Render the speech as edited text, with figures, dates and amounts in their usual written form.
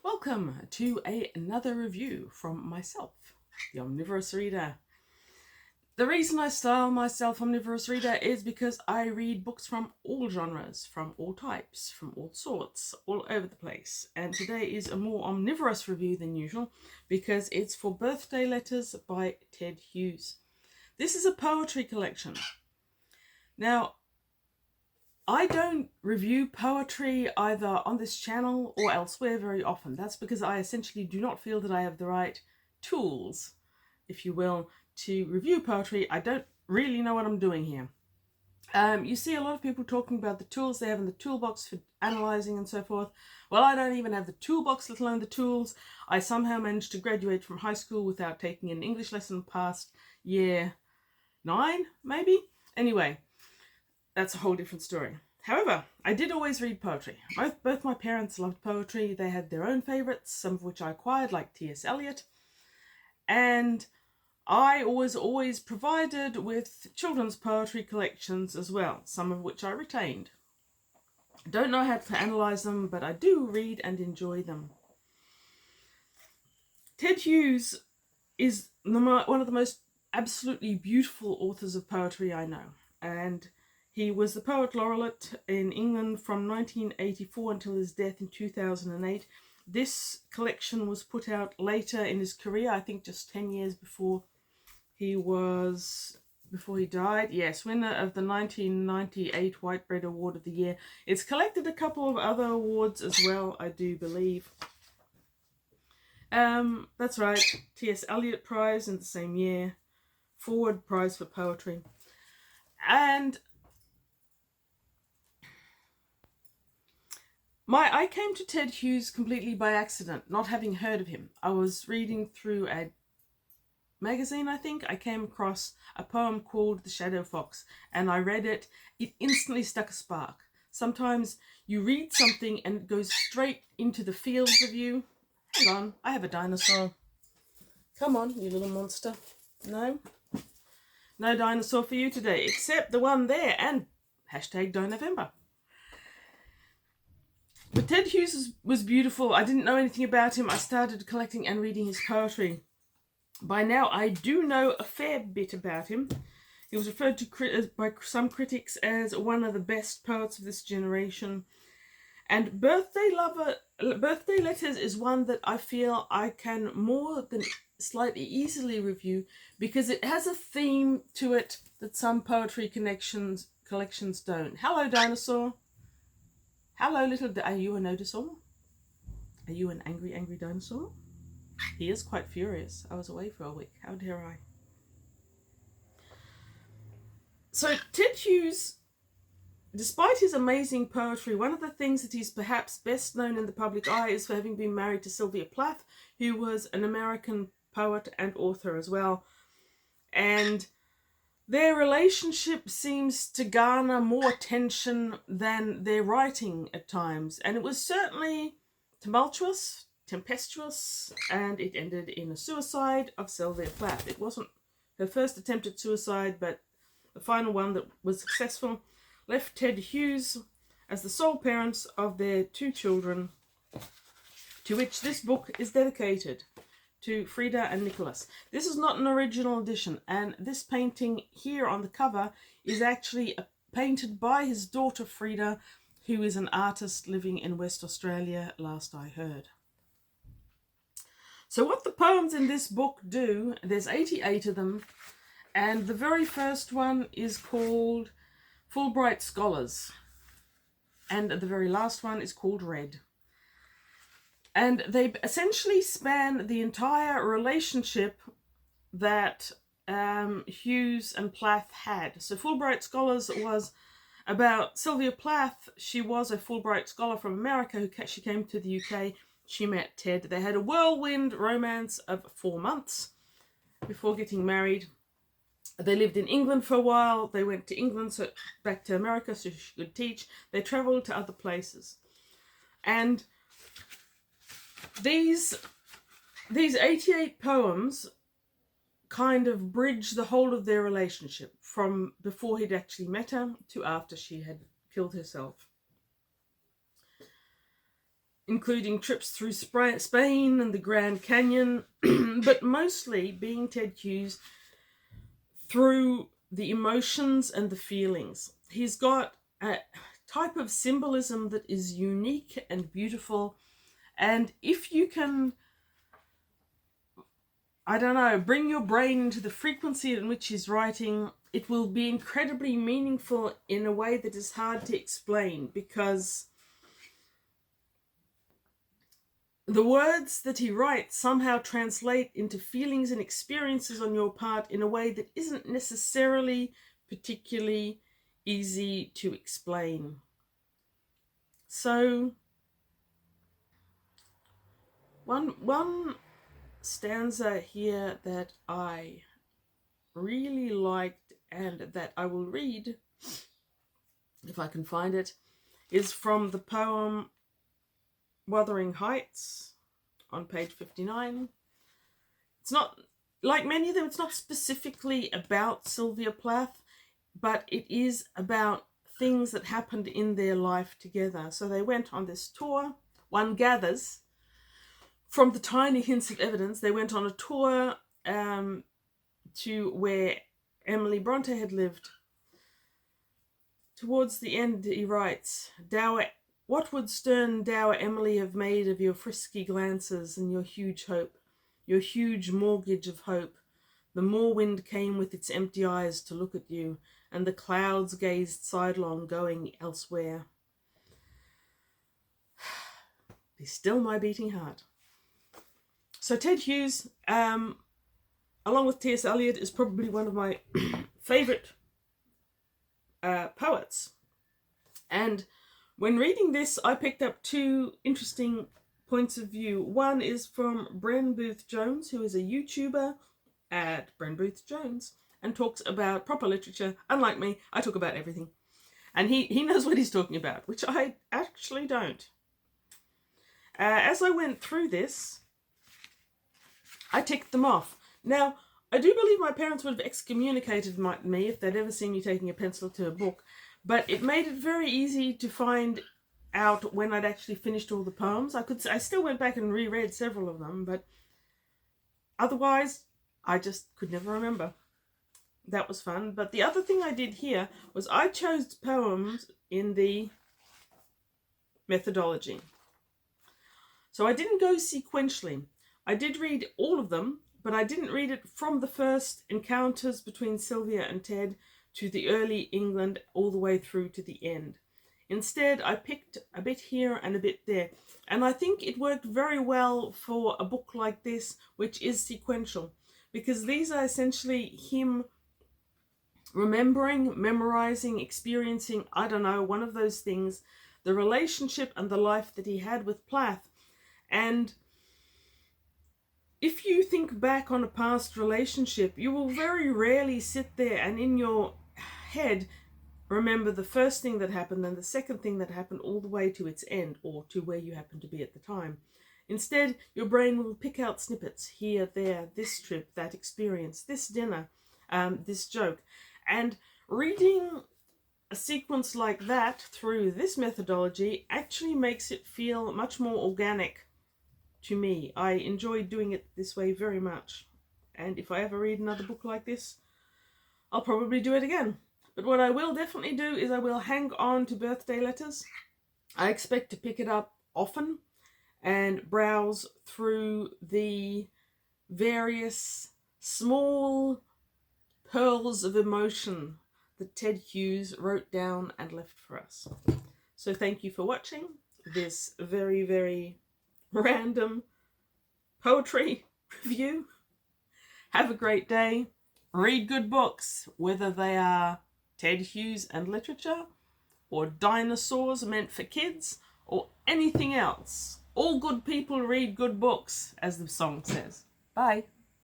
Welcome to another review from myself, the Omnivorous Reader. The reason I style myself Omnivorous Reader is because I read books from all genres, from all types, from all sorts, all over the place. And today is a more omnivorous review than usual because it's for Birthday Letters by Ted Hughes. This is a poetry collection. Now, I don't review poetry either on this channel or elsewhere very often. That's because I essentially do not feel that I have the right tools, if you will, to review poetry. I don't really know what I'm doing here. You see a lot of people talking about the tools they have in the toolbox for analysing and so forth. Well, I don't even have the toolbox, let alone the tools. I somehow managed to graduate from high school without taking an English lesson past year 9, maybe? Anyway, that's a whole different story. However, I did always read poetry. Both my parents loved poetry. They had their own favourites, some of which I acquired, like T.S. Eliot. And I was always provided with children's poetry collections as well, some of which I retained. I don't know how to analyse them, but I do read and enjoy them. Ted Hughes is one of the most absolutely beautiful authors of poetry I know. And he was the Poet Laureate in England from 1984 until his death in 2008. This collection was put out later in his career, I think just 10 years before he died. Yes, winner of the 1998 Whitebread Award of the Year. It's collected a couple of other awards as well, I do believe. That's right, T.S. Eliot Prize in the same year, Forward Prize for Poetry. And I came to Ted Hughes completely by accident, not having heard of him. I was reading through a magazine, I think. I came across a poem called The Shadow Fox, and I read it. It instantly stuck a spark. Sometimes you read something and it goes straight into the fields of you. Hang on, I have a dinosaur. Come on, you little monster. No? No dinosaur for you today, except the one there, and #DieNovember. But Ted Hughes was beautiful. I didn't know anything about him. I started collecting and reading his poetry. By now, I do know a fair bit about him. He was referred to by some critics as one of the best poets of this generation. And Birthday Letters is one that I feel I can more than slightly easily review because it has a theme to it that some poetry collections don't. Hello, dinosaur. Hello, are you a notisaur? Are you an angry dinosaur? He is quite furious. I was away for a week. How dare I? So Ted Hughes, despite his amazing poetry, one of the things that he's perhaps best known in the public eye is for having been married to Sylvia Plath, who was an American poet and author as well. And their relationship seems to garner more attention than their writing at times. And it was certainly tumultuous, tempestuous, and it ended in a suicide of Sylvia Plath. It wasn't her first attempt at suicide, but the final one that was successful left Ted Hughes as the sole parents of their 2 children, to which this book is dedicated, to Frida and Nicholas. This is not an original edition, and this painting here on the cover is actually painted by his daughter Frida, who is an artist living in West Australia, last I heard. So what the poems in this book do, there's 88 of them, and the very first one is called Fulbright Scholars, and the very last one is called Red. And they essentially span the entire relationship that Hughes and Plath had. So Fulbright Scholars was about Sylvia Plath. She was a Fulbright scholar from America. She came to the UK. She met Ted. They had a whirlwind romance of 4 months before getting married. They lived in England for a while. They went to England, so back to America, so she could teach. They travelled to other places. And these 88 poems kind of bridge the whole of their relationship from before he'd actually met her to after she had killed herself. including trips through Spain and the Grand Canyon, but mostly being Ted Hughes through the emotions and the feelings. He's got a type of symbolism that is unique and beautiful, and if you can, I don't know, bring your brain into the frequency in which he's writing, it will be incredibly meaningful in a way that is hard to explain, because the words that he writes somehow translate into feelings and experiences on your part in a way that isn't necessarily particularly easy to explain. So, one stanza here that I really liked and that I will read, if I can find it, is from the poem Wuthering Heights on page 59. It's not, like many of them, it's not specifically about Sylvia Plath, but it is about things that happened in their life together. So they went on this tour. One gathers from the tiny hints of evidence, they went on a tour to where Emily Bronte had lived. Towards the end, he writes, what would stern dour Emily have made of your frisky glances and your huge hope, your huge mortgage of hope? The moorwind came with its empty eyes to look at you, and the clouds gazed sidelong, going elsewhere. Be still, my beating heart. So Ted Hughes, along with T.S. Eliot, is probably one of my favourite poets. And when reading this, I picked up two interesting points of view. One is from Bren Booth Jones, who is a YouTuber at Bren Booth Jones, and talks about proper literature. Unlike me, I talk about everything. And he knows what he's talking about, which I actually don't. As I went through this, I ticked them off. Now, I do believe my parents would have excommunicated me if they'd ever seen me taking a pencil to a book, but it made it very easy to find out when I'd actually finished all the poems. I still went back and reread several of them, but otherwise, I just could never remember. That was fun. But the other thing I did here was I chose poems in the methodology. So I didn't go sequentially. I did read all of them, but I didn't read it from the first encounters between Sylvia and Ted to the early England all the way through to the end. Instead, I picked a bit here and a bit there. And I think it worked very well for a book like this, which is sequential, because these are essentially him remembering, memorizing, experiencing, I don't know, one of those things, the relationship and the life that he had with Plath. And if you think back on a past relationship, you will very rarely sit there and in your head remember the first thing that happened and the second thing that happened all the way to its end, or to where you happen to be at the time. Instead, your brain will pick out snippets here, there, this trip, that experience, this dinner, this joke. And reading a sequence like that through this methodology actually makes it feel much more organic to me. I enjoy doing it this way very much. And if I ever read another book like this, I'll probably do it again. But what I will definitely do is I will hang on to Birthday Letters. I expect to pick it up often and browse through the various small pearls of emotion that Ted Hughes wrote down and left for us. So thank you for watching this very, very random poetry review. Have a great day. Read good books, whether they are Ted Hughes and literature, or dinosaurs meant for kids, or anything else. All good people read good books, as the song says. Bye.